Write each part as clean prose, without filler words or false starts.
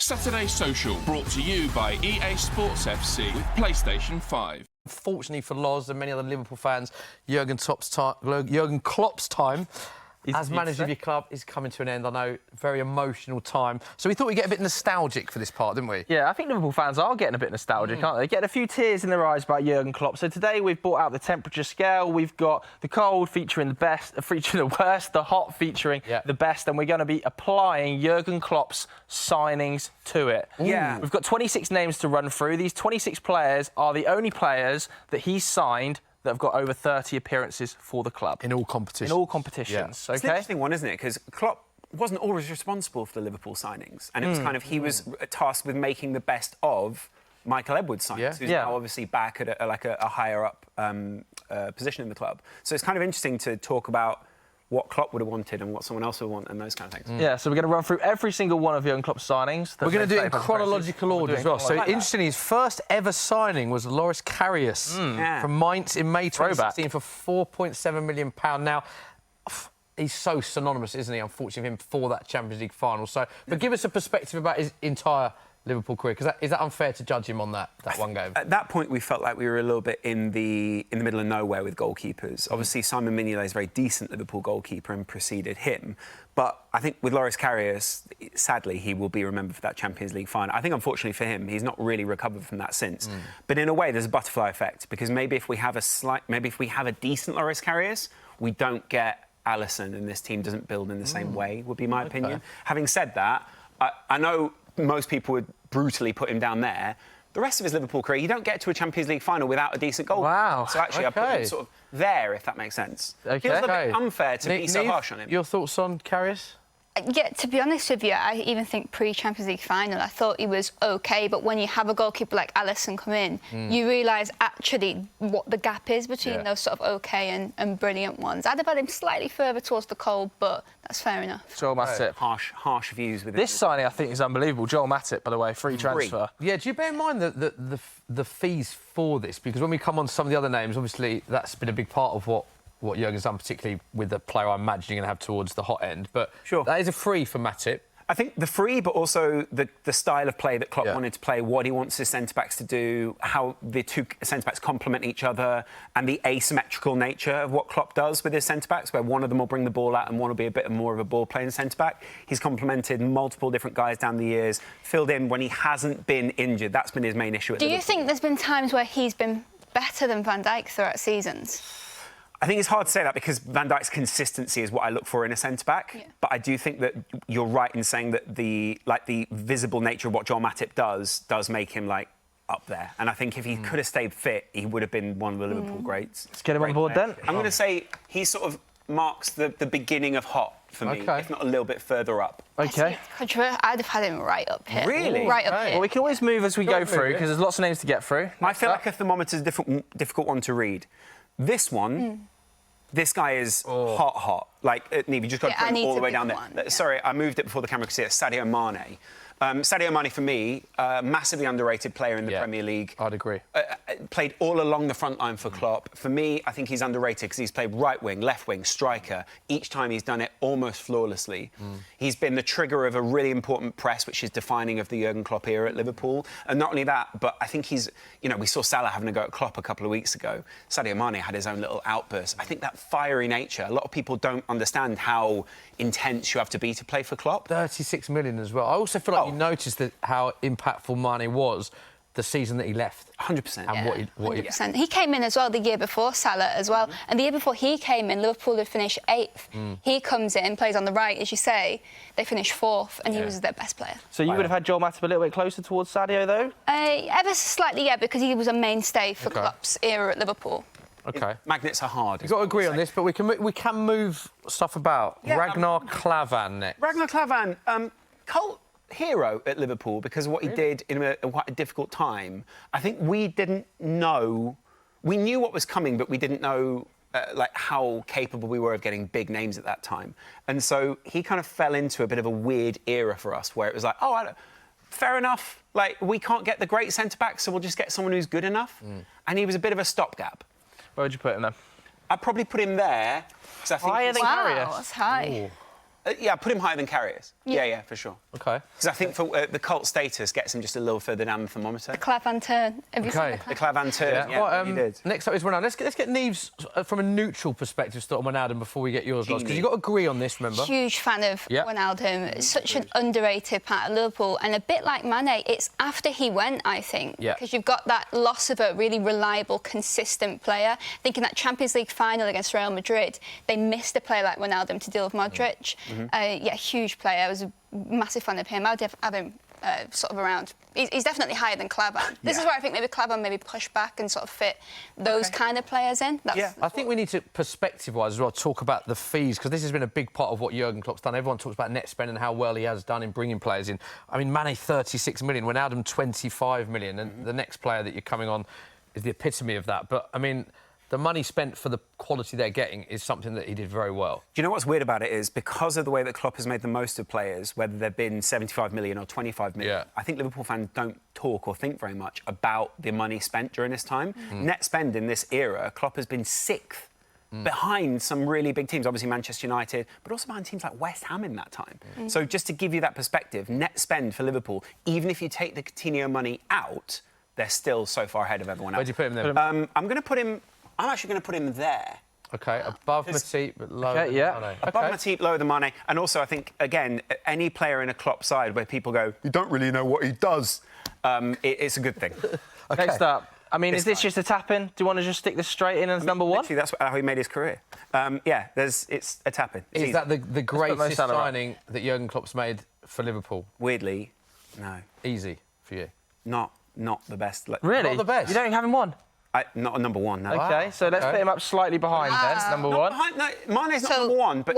Saturday Social, brought to you by EA Sports FC with PlayStation 5. Fortunately for Loz and many other Liverpool fans, Jurgen Klopp's time as manager of your club is coming to an end. I know, very emotional time. So we thought we'd get a bit nostalgic for this part, didn't we? Yeah, I think Liverpool fans are getting a bit nostalgic, aren't they? Getting a few tears in their eyes about Jurgen Klopp. So today we've brought out the temperature scale. We've got the cold featuring the best, featuring the worst, the hot featuring the best, and we're going to be applying Jurgen Klopp's signings to it. Yeah. We've got 26 names to run through. These 26 players are the only players that he's signed that have got over 30 appearances for the club. In all competitions. In all competitions, Yeah. It's an OK? interesting one, isn't it? Because Klopp wasn't always responsible for the Liverpool signings. And it was kind of, he was tasked with making the best of Michael Edwards' signings, who's now obviously back at a higher up position in the club. So it's kind of interesting to talk about what Klopp would have wanted and what someone else would want and those kind of things. Yeah, so we're going to run through every single one of Jurgen Klopp's signings. We're going to do it in chronological order as well. So interestingly, his first ever signing was Loris Karius from Mainz in May 2016 for £4.7 million. Now, he's so synonymous, isn't he, unfortunately, with him for that Champions League final. So, but give us a perspective about his entire Liverpool career, because is that unfair to judge him on that one game? At that point, we felt like we were a little bit in the middle of nowhere with goalkeepers. Obviously, Simon Mignolet is a very decent Liverpool goalkeeper and preceded him. But I think with Loris Karius, sadly, he will be remembered for that Champions League final. I think, unfortunately for him, he's not really recovered from that since. But in a way, there's a butterfly effect, because maybe if we have a decent Loris Karius, we don't get Alisson, and this team doesn't build in the same way, would be my opinion. Having said that, I know most people would brutally put him down there. The rest of his Liverpool career, you don't get to a Champions League final without a decent goal. Wow. So actually, I put him sort of there, if that makes sense. Feels a bit unfair to be so harsh on him. Your thoughts on Karius? Yeah, to be honest with you, I even think pre-Champions League final, I thought he was OK, but when you have a goalkeeper like Alisson come in, you realise actually what the gap is between those sort of OK and brilliant ones. I'd have had him slightly further towards the cold, but that's fair enough. Joel Matip. Harsh views with this signing, I think, is unbelievable. Joel Matip, by the way, free transfer. Yeah, do you bear in mind the fees for this? Because when we come on to some of the other names, obviously that's been a big part of what Jurgen's done, particularly with the player I imagine you're going to have towards the hot end. But that is a free for Matip. I think the free, but also the style of play that Klopp wanted to play, what he wants his centre-backs to do, how the two centre-backs complement each other, and the asymmetrical nature of what Klopp does with his centre-backs, where one of them will bring the ball out and one will be a bit more of a ball-playing centre-back. He's complemented multiple different guys down the years, filled in when he hasn't been injured. That's been his main issue at Liverpool. Do you think there's been times where he's been better than Van Dijk throughout seasons? I think it's hard to say that, because Van Dijk's consistency is what I look for in a centre-back. Yeah. But I do think that you're right in saying that the visible nature of what Joel Matip does make him, up there. And I think if he could have stayed fit, he would have been one of the Liverpool greats. Let's get him on board then. I'm going to say he sort of marks the beginning of hot for me, if not a little bit further up. OK. I'd have had him right up here. Really? Right up here. Well, we can always move as we go through, because there's lots of names to get through. I feel like a thermometer's a difficult one to read. This one... This guy is hot. Nieve, you just got to put him all the way down there. Sorry, I moved it before the camera could see it. Sadio Mane. Sadio Mane, for me, massively underrated player in the Premier League. I'd agree. Played all along the front line for Klopp. For me, I think he's underrated because he's played right wing, left wing, striker. Each time he's done it almost flawlessly. He's been the trigger of a really important press, which is defining of the Jurgen Klopp era at Liverpool. And not only that, but I think he's... we saw Salah having a go at Klopp a couple of weeks ago. Sadio Mane had his own little outburst. I think that fiery nature, a lot of people don't understand how intense you have to be to play for Klopp. 36 million as well. I also feel like you noticed how impactful Mane was the season that he left. 100%. And what he 100%. He came in as well the year before Salah as well. And the year before he came in, Liverpool had finished 8th. He comes in, plays on the right, as you say. They finished 4th, and he was their best player. So you would have had Joel Matip a little bit closer towards Sadio, though? Ever so slightly, yeah, because he was a mainstay for Klopp's era at Liverpool. OK. Magnets are hard. You've got to agree on this, but we can move stuff about. Yeah, Ragnar Klavan next. Ragnar Klavan, cult hero at Liverpool because of what he did in quite a difficult time. I think we didn't know... We knew what was coming, but we didn't know how capable we were of getting big names at that time. And so he kind of fell into a bit of a weird era for us where it was like, fair enough, we can't get the great centre-back, so we'll just get someone who's good enough. And he was a bit of a stopgap. Where would you put him then? I'd probably put him there. I think Higher than Karius. Wow, that's high. Yeah, I put him higher than Karius. Yeah, for sure. OK. Because I think for the cult status gets him just a little further down the thermometer. The clap and turn. Have you seen The clav and turn, he did. Next up is Ronaldo. Let's get Nieve's, from a neutral perspective, start on Ronaldo before we get yours, Ross, because you've got to agree on this, remember? Huge fan of Ronaldo. Such an underrated part of Liverpool. And a bit like Mane, it's after he went, I think. Because you've got that loss of a really reliable, consistent player. Thinking that Champions League final against Real Madrid, they missed a player like Ronaldo to deal with Modric. Huge player. I was a massive fan of him. I'd have him sort of around. He's definitely higher than Klavan. This is where I think maybe Klavan maybe push back and sort of fit those kind of players in. I think we need to, perspective-wise as well, talk about the fees, because this has been a big part of what Jurgen Klopp's done. Everyone talks about net spend and how well he has done in bringing players in. I mean, Mane, 36 million, Wijnaldum, 25 million, and the next player that you're coming on is the epitome of that. But, I mean, the money spent for the quality they're getting is something that he did very well. Do you know what's weird about it is because of the way that Klopp has made the most of players, whether they've been 75 million or 25 million, I think Liverpool fans don't talk or think very much about the money spent during this time. Net spend in this era, Klopp has been sixth behind some really big teams, obviously Manchester United, but also behind teams like West Ham in that time. So just to give you that perspective, net spend for Liverpool, even if you take the Coutinho money out, they're still so far ahead of everyone else. Where do you put him then? I'm actually going to put him there. OK, above Matip, but lower than Mane. Above Matip, lower than Mane. And also, I think, again, any player in a Klopp side where people go, you don't really know what he does, it's a good thing. Next up. I mean, is this just a tap-in? Do you want to just stick this straight in as number one? Actually, that's how he made his career. It's a tap-in. Is that the greatest signing that Jurgen Klopp's made for Liverpool? Weirdly, no. Easy for you? Not the best. Really? Not the best? You don't have him one? Not a number one, no. OK, so let's put him up slightly behind then, number one. Mane's not number one, but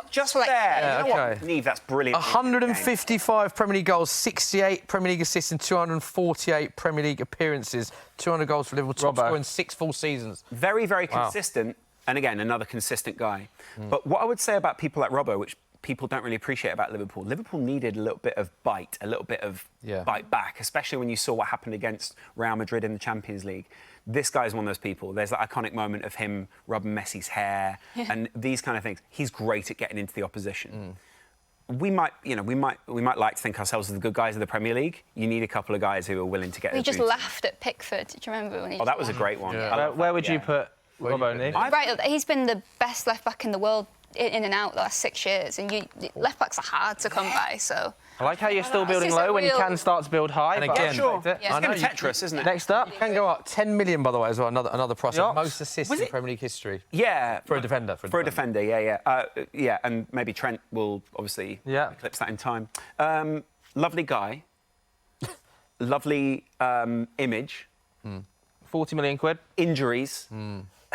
just there. Yeah, you know what, Nieve, that's brilliant. 155 Premier League goals, 68 Premier League assists and 248 Premier League appearances, 200 goals for Liverpool, top scorer in 6 full seasons. Very, very consistent, and again, another consistent guy. But what I would say about people like Robbo, which people don't really appreciate about Liverpool needed a little bit of bite, a little bit of bite back, especially when you saw what happened against Real Madrid in the Champions League. This guy's one of those people. There's that iconic moment of him rubbing Messi's hair and these kind of things. He's great at getting into the opposition. We might like to think ourselves as the good guys of the Premier League. You need a couple of guys who are willing to get. We just laughed at Pickford. Do you remember when he? Oh, that was a great one. Where would you put Robbo, Nieve? Right, he's been the best left back in the world in and out the last 6 years, and left backs are hard to come by. So I like how you're still building low when you can start to build high. And again, it's a game of Tetris, isn't it? Next up, you can go up 10 million, by the way, as well. Another price. Most assists in Premier League history. Yeah, for a defender. For a defender, yeah, and maybe Trent will obviously eclipse that in time. Lovely guy, lovely image. 40 million quid. Injuries.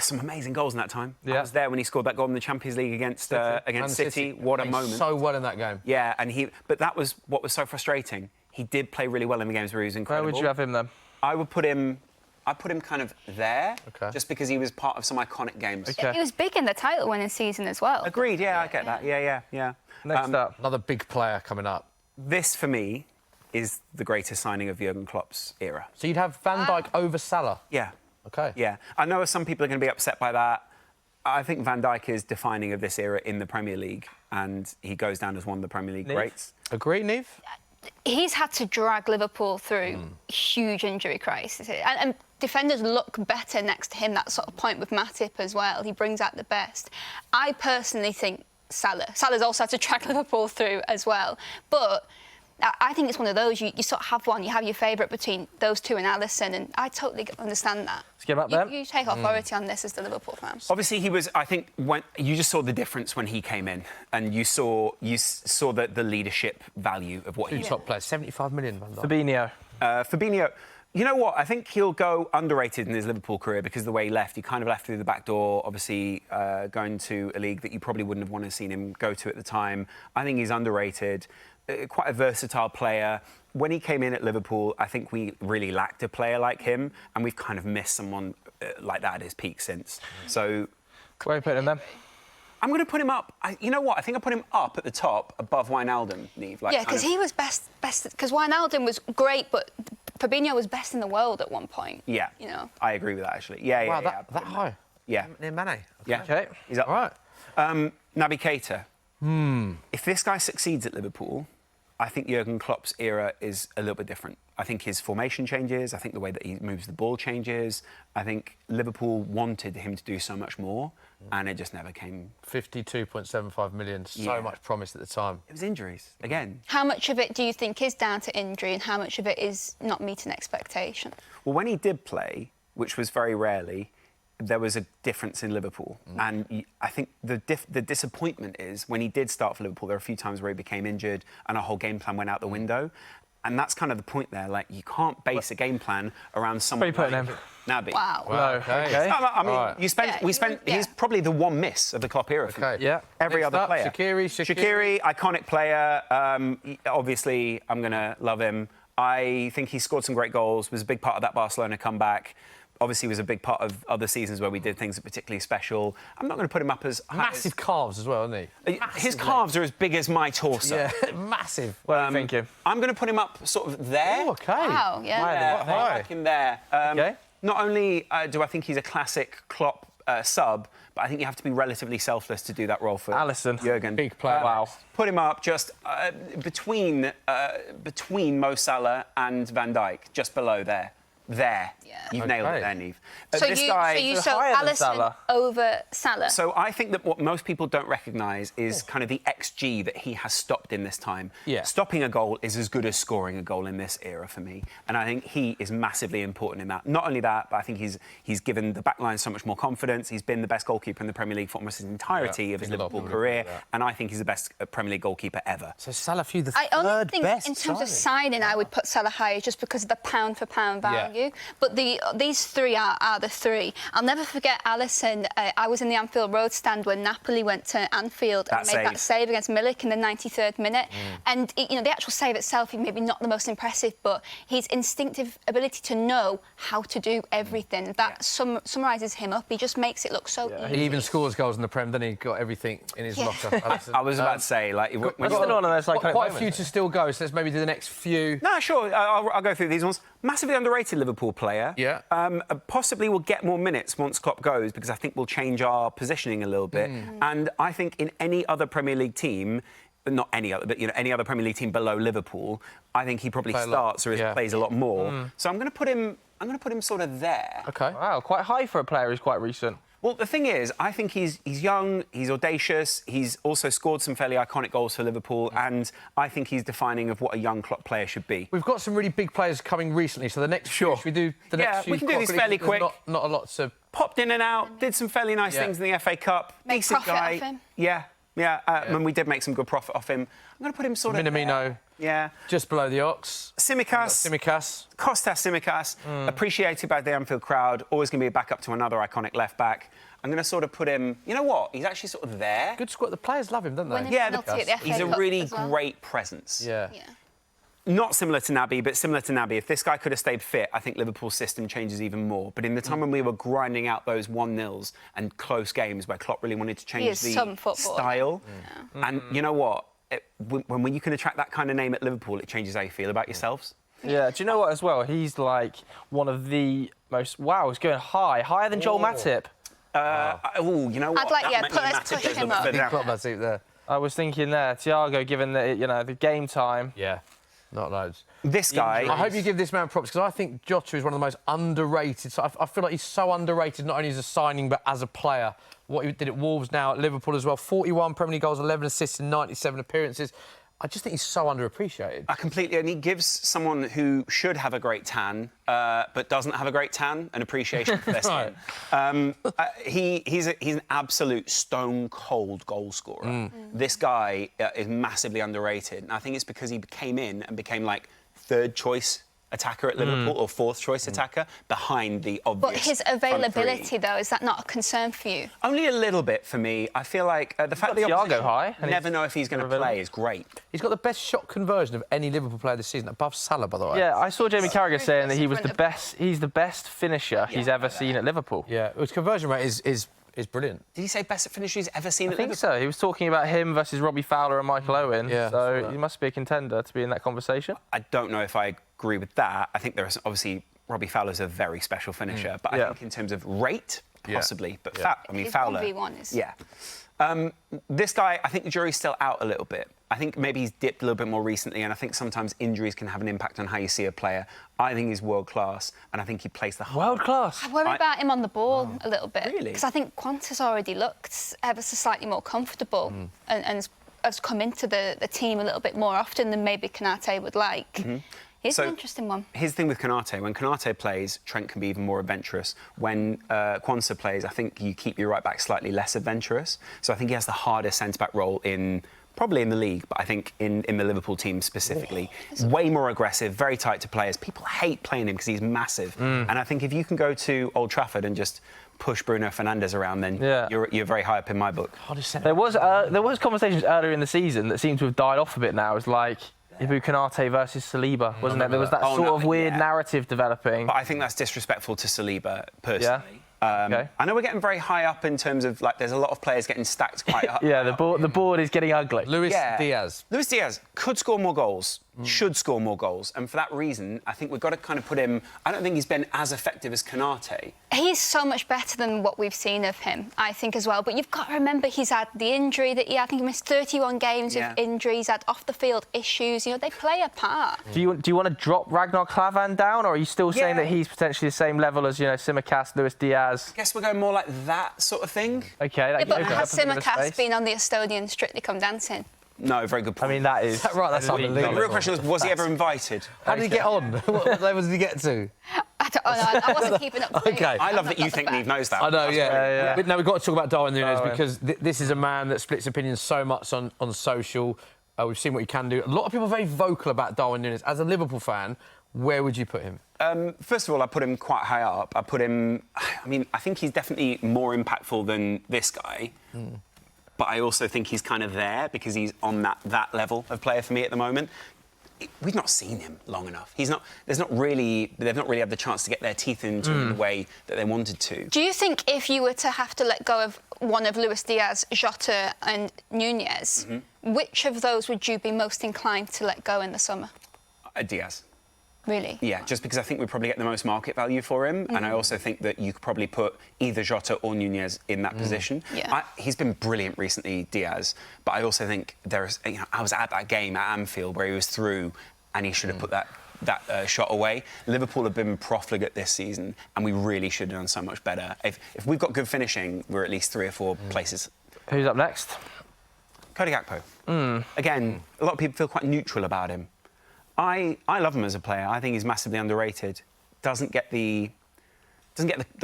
Some amazing goals in that time. I was there when he scored that goal in the Champions League against City. What a moment! So well in that game. Yeah, but that was what was so frustrating. He did play really well in the games where he was incredible. Where would you have him then? I put him kind of there, just because he was part of some iconic games. He was big in the title-winning season as well. Agreed. Yeah, I get that. Yeah. Next up, another big player coming up. This for me is the greatest signing of Jurgen Klopp's era. So you'd have Van Dijk over Salah. Yeah. OK. Yeah. I know some people are going to be upset by that. I think Van Dijk is defining of this era in the Premier League, and he goes down as one of the Premier League greats. Agree, Nieve? He's had to drag Liverpool through huge injury crises. And defenders look better next to him, that sort of point with Matip as well. He brings out the best. I personally think Salah's also had to drag Liverpool through as well. But I think it's one of those, you sort of have one, you have your favourite between those two and Alisson, and I totally understand that. Let's get up there. You take authority on this as the Liverpool fans. Obviously, he was, I think, when you just saw the difference when he came in, and you saw the leadership value of what he did. Top players, 75 million, Van Dijk. Fabinho. Fabinho, you know what? I think he'll go underrated in his Liverpool career because of the way he left. He kind of left through the back door, obviously going to a league that you probably wouldn't have wanted to see him go to at the time. I think he's underrated. Quite a versatile player. When he came in at Liverpool, I think we really lacked a player like him, and we've kind of missed someone like that at his peak since. So, where are you putting him then? I'm going to put him up. You know what? I think I put him up at the top, above Wijnaldum, Nieve. Because he was best. Because Wijnaldum was great, but Fabinho was best in the world at one point. Yeah, you know. I agree with that actually. Yeah, that high. Yeah, near Mane. Yeah, okay. he's up. All right. Naby Keita. If this guy succeeds at Liverpool, I think Jurgen Klopp's era is a little bit different. I think his formation changes. I think the way that he moves the ball changes. I think Liverpool wanted him to do so much more, and it just never came. 52.75 million, so much promised at the time. It was injuries, again. How much of it do you think is down to injury and how much of it is not meeting expectation? Well, when he did play, which was very rarely, there was a difference in Liverpool. And I think the disappointment is when he did start for Liverpool, there were a few times where he became injured and our whole game plan went out the window. And that's kind of the point there. Like, you can't base a game plan around someone like Naby. Wow. Okay. I mean, he's probably the one miss of the Klopp era. Yeah. Every other player. Shaqiri, iconic player. Obviously, I'm going to love him. I think he scored some great goals, was a big part of that Barcelona comeback. Obviously, was a big part of other seasons where we did things that were particularly special. I'm not going to put him up as... Massive calves as well, isn't he? His calves are as big as my torso. Yeah, massive. What are you thinking? I'm going to put him up sort of there. Oh, OK. Wow, yeah. Back in there. Okay. Not only do I think he's a classic Klopp sub, but I think you have to be relatively selfless to do that role for Alisson. Jurgen. Big player. Wow. Put him up just between Mo Salah and Van Dijk, just below there. There. Yeah. You've nailed it there, Nieve. So Alisson over Salah? So I think that what most people don't recognise is kind of the XG that he has stopped in this time. Yeah. Stopping a goal is as good as scoring a goal in this era for me. And I think he is massively important in that. Not only that, but I think he's given the back line so much more confidence. He's been the best goalkeeper in the Premier League for almost his entirety of his Liverpool career. And I think he's the best Premier League goalkeeper ever. So Salah for you the I only third think best in terms of signing, I would put Salah higher just because of the pound-for-pound value. But these three are the three. I'll never forget Alisson. I was in the Anfield Road stand when Napoli went to Anfield and made that save against Milik in the 93rd minute. And the actual save itself, maybe not the most impressive, but his instinctive ability to know how to do everything, that summarises him up. He just makes it look so easy. He even scores goals in the Prem, then he got everything in his locker. I was about to say, like... Quite a few to still go, so let's maybe do the next few. No, sure, I'll go through these ones. Massively underrated Liverpool player. Yeah. Possibly will get more minutes once Klopp goes because I think we'll change our positioning a little bit. And I think in any other Premier League team, not any other, but any other Premier League team below Liverpool, I think he probably starts or plays a lot more. So I'm going to put him sort of there. OK. Wow, quite high for a player who's quite recent. Well, the thing is, I think he's young, he's audacious, he's also scored some fairly iconic goals for Liverpool, and I think he's defining of what a young Klopp player should be. We've got some really big players coming recently, so the next few, should we do the next few? We can do these fairly quick. Not a lot to... Popped in and out, did some fairly nice things in the FA Cup. Make decent profit guy. off him. And we did make some good profit off him. I'm going to put him sort of Minamino. Yeah. Just below the Ox. Tsimikas. Kostas Tsimikas. Appreciated by the Anfield crowd. Always going to be a backup to another iconic left-back. I'm going to sort of put him... You know what? He's actually sort of there. Good squad. The players love him, don't they? He's a really great presence. Yeah. Not similar to Naby, but similar to Naby. If this guy could have stayed fit, I think Liverpool's system changes even more. But in the time when we were grinding out those 1-0s and close games where Klopp really wanted to change the style, and you know what? When you can attract that kind of name at Liverpool, it changes how you feel about yourselves. Yeah, do you know what as well? He's like one of the most... Wow, he's going higher than Joel Matip. You know what? Let's push him up. There. I was thinking there, Thiago, given that, the game time... Yeah. Not loads. This guy... I hope you give this man props, because I think Jota is one of the most underrated. So I feel like he's so underrated, not only as a signing, but as a player. What he did at Wolves, now at Liverpool as well. 41 Premier League goals, 11 assists in 97 appearances. I just think he's so underappreciated. I completely... And he gives someone who should have a great tan, but doesn't have a great tan, an appreciation for their skin. He's an absolute stone-cold goal scorer. This guy is massively underrated. And I think it's because he came in and became, like, third-choice attacker at Liverpool or fourth-choice attacker behind the obvious. But his availability, though, is that not a concern for you? Only a little bit for me. I feel like the fact that Thiago high, never know if he's going to play is great. He's got the best shot conversion of any Liverpool player this season, above Salah, by the way. Yeah, I saw Jamie Carragher saying that he was the best. He's the best finisher he's ever seen at Liverpool. Yeah, his conversion rate is brilliant. Did he say best finisher he's ever seen at Liverpool? I think so. He was talking about him versus Robbie Fowler and Michael Owen. Yeah, so he must be a contender to be in that conversation. I don't know if I agree with that. I think there's obviously Robbie Fowler's a very special finisher, but I think in terms of rate, possibly. But His Fowler. 1v1 is... Yeah. This guy, I think the jury's still out a little bit. I think maybe he's dipped a little bit more recently, and I think sometimes injuries can have an impact on how you see a player. I think he's world class, and I think he plays the world class. I worry about him on the ball a little bit. Really? Because I think Quanta's already looked ever so slightly more comfortable and has come into the team a little bit more often than maybe Konate would like. He's an interesting one. Here's the thing with Konate. When Konate plays, Trent can be even more adventurous. When Quansah plays, I think you keep your right back slightly less adventurous. So I think he has the hardest centre-back role probably in the league, but I think in the Liverpool team specifically. Way more aggressive, very tight to players. People hate playing him because he's massive. And I think if you can go to Old Trafford and just push Bruno Fernandes around, then you're very high up in my book. There was conversations earlier in the season that seem to have died off a bit now. It's like Ibu Konate versus Saliba, wasn't it? There was that sort of weird narrative developing. But I think that's disrespectful to Saliba, personally. Yeah? I know we're getting very high up in terms of, there's a lot of players getting stacked quite up. The board is getting ugly. Luis Diaz. Luis Diaz could score more goals, should score more goals. And for that reason, I think we've got to kind of put him... I don't think he's been as effective as Konate. He's so much better than what we've seen of him, I think, as well. But you've got to remember he's had the injury that he had. I think he missed 31 games with injuries, had off-the-field issues. They play a part. Do you want to drop Ragnar Klavan down, or are you still saying that he's potentially the same level as, Tsimikas, Luis Diaz? I guess we're going more like that sort of thing. Okay. But has Tsimikas been on the Estonian Strictly Come Dancing? No, very good point. I mean, that is... Right, that's unbelievable. The real question was he ever invited? How did he get on? What level did he get to? I don't know. I wasn't keeping up to date. Okay. I love that you think Nieve knows that. I know, yeah. But no, we've got to talk about Darwin Núñez because this is a man that splits opinions so much on social. We've seen what he can do. A lot of people are very vocal about Darwin Núñez. As a Liverpool fan, where would you put him? First of all, I put him quite high up. I think he's definitely more impactful than this guy. But I also think he's kind of there because he's on that level of player for me at the moment. We've not seen him long enough. They've not really had the chance to get their teeth into him in the way that they wanted to. Do you think if you were to have to let go of one of Luis Diaz, Jota and Núñez, which of those would you be most inclined to let go in the summer? Diaz. Really? Yeah, just because I think we probably get the most market value for him, and I also think that you could probably put either Jota or Núñez in that position. Yeah. He's been brilliant recently, Diaz, but I also think I was at that game at Anfield where he was through, and he should have put that shot away. Liverpool have been profligate this season, and we really should have done so much better. If we've got good finishing, we're at least 3 or 4 places. Who's up next? Cody Gakpo. Again, a lot of people feel quite neutral about him. I love him as a player. I think he's massively underrated. Doesn't get the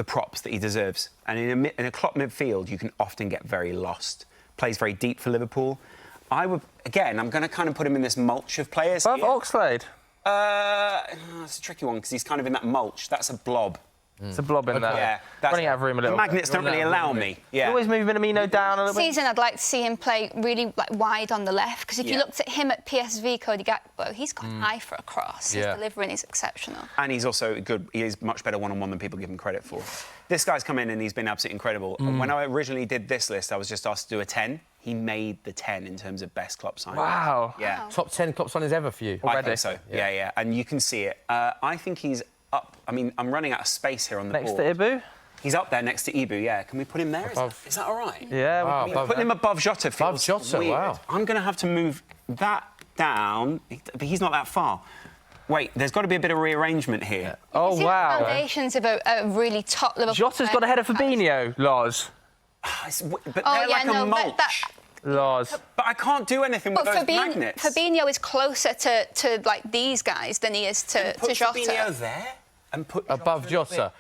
props that he deserves. And in a Klopp midfield, you can often get very lost. Plays very deep for Liverpool. I'm going to kind of put him in this mulch of players. Above Oxlade? It's a tricky one because he's kind of in that mulch. That's a blob. It's a blob in there. Yeah, running out of room a little bit. The magnets don't really allow me. Yeah. Always moving Minamino down a little bit. Season, I'd like to see him play really wide on the left because if you looked at him at PSV, Cody Gakpo, he's got an eye for a cross. His delivering is exceptional. And he's also good. He is much better one-on-one than people give him credit for. This guy's come in and he's been absolutely incredible. When I originally did this list, I was just asked to do a 10. He made the 10 in terms of best Klopp signings. Wow. Yeah. Top 10 Klopp signings ever for you? I think so. Yeah. And you can see it. I think he's up. I mean, I'm running out of space here on the board. Next to Ibu? He's up there next to Ibu, yeah. Can we put him there? Is that all right? Yeah. Wow, putting him above Jota feels Jota, weird. wow. I'm going to have to move that down, but he's not that far. Wait, there's got to be a bit of rearrangement here. Oh, wow. The foundations of a really top Liverpool. Jota's got ahead of Fabinho, Loz. But they're like a mulch. Loz. But I can't do anything with those magnets. Fabinho is closer to like these guys than he is to Jota. Put Fabinho there and put above Jota.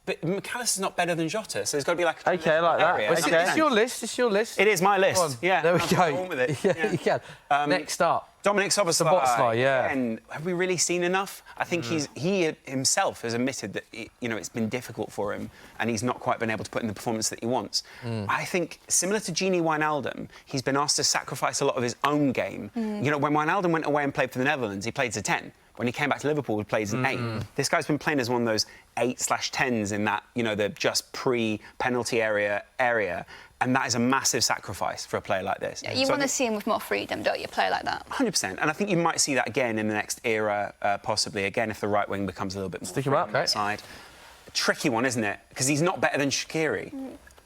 But McAllister's not better than Jota, so there's got to be like... OK, I like that. Okay. It's your list. It's your list. It is my list. Yeah. There we go. On with it. Yeah, you can. Next up. Dominic Szoboszlai, yeah. And have we really seen enough? I think he himself has admitted that it's been difficult for him and he's not quite been able to put in the performance that he wants. I think, similar to Gini Wijnaldum, he's been asked to sacrifice a lot of his own game. When Wijnaldum went away and played for the Netherlands, he played as a 10. When he came back to Liverpool, he played as an 8. This guy's been playing as one of those 8/10s in that, the just pre-penalty area. And that is a massive sacrifice for a player like this. Yeah, you want to see him with more freedom, don't you, play like that? 100%. And I think you might see that again in the next era, possibly. Again, if the right wing becomes a little bit more Stick him up, side. a tricky one, isn't it? Because he's not better than Shaqiri.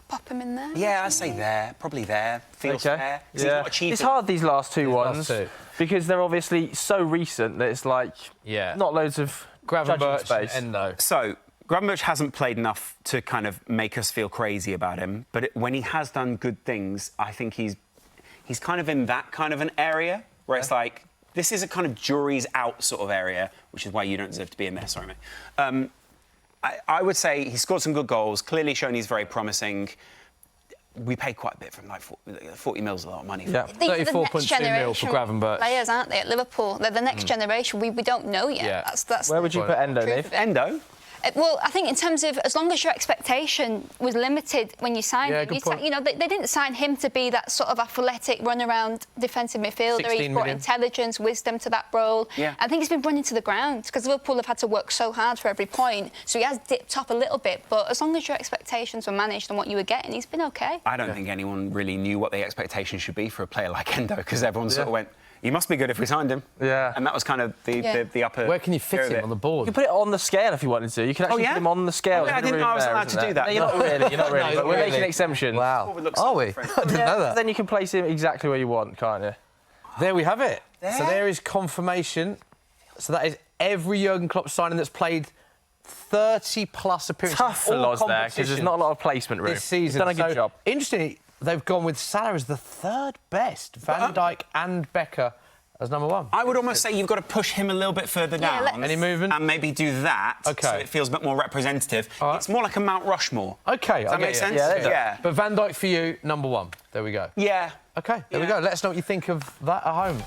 Pop him in there. Yeah, I'd say there. Probably there. Feels fair. He's not achieved it's hard, these last two ones, two. because they're obviously so recent that it's like not loads of Gravenberch space. and Endo. So, Gravenberch hasn't played enough to kind of make us feel crazy about him, but when he has done good things, I think he's kind of in that kind of an area where it's like, this is a kind of jury's out sort of area, which is why you don't deserve to be in there, sorry, mate. I would say he scored some good goals, clearly shown he's very promising. We paid quite a bit for him, like 40 mil's a lot of money. Yeah, 34.2 mil for Gravenberch. Players, aren't they, at Liverpool? They're the next generation. We don't know yet. Yeah. That's Where would you put Endo, Nieve? Endo? Well, I think in terms of as long as your expectation was limited when you signed him, they didn't sign him to be that sort of athletic, run-around defensive midfielder. He's brought intelligence, wisdom to that role. Yeah. I think he's been running to the ground because Liverpool have had to work so hard for every point. So he has dipped up a little bit, but as long as your expectations were managed and what you were getting, he's been OK. I don't think anyone really knew what the expectations should be for a player like Endo, because everyone sort of went, he must be good if we signed him. Yeah. And that was kind of the upper... Where can you fit him on the board? You can put it on the scale if you wanted to. You can actually put him on the scale. I didn't know I was allowed to do that. No, you're not really. You're not really. But we're making exceptions. Wow. Are we? I didn't know that. Then you can place him exactly where you want, can't you? There we have it. So there is confirmation. So that is every Jurgen Klopp signing that's played 30-plus appearances. Tough for Loz there, because there's not a lot of placement room. This season. He's done a good job. Interestingly, they've gone with Salah as the third best. Van Dijk and Becker as number one. I would almost say you've got to push him a little bit further down. Any movement? And maybe do that so it feels a bit more representative. Right. It's more like a Mount Rushmore. OK, Does that make sense? Yeah. But Van Dijk for you, number one. There we go. Yeah. OK, there we go. Let us know what you think of that at home.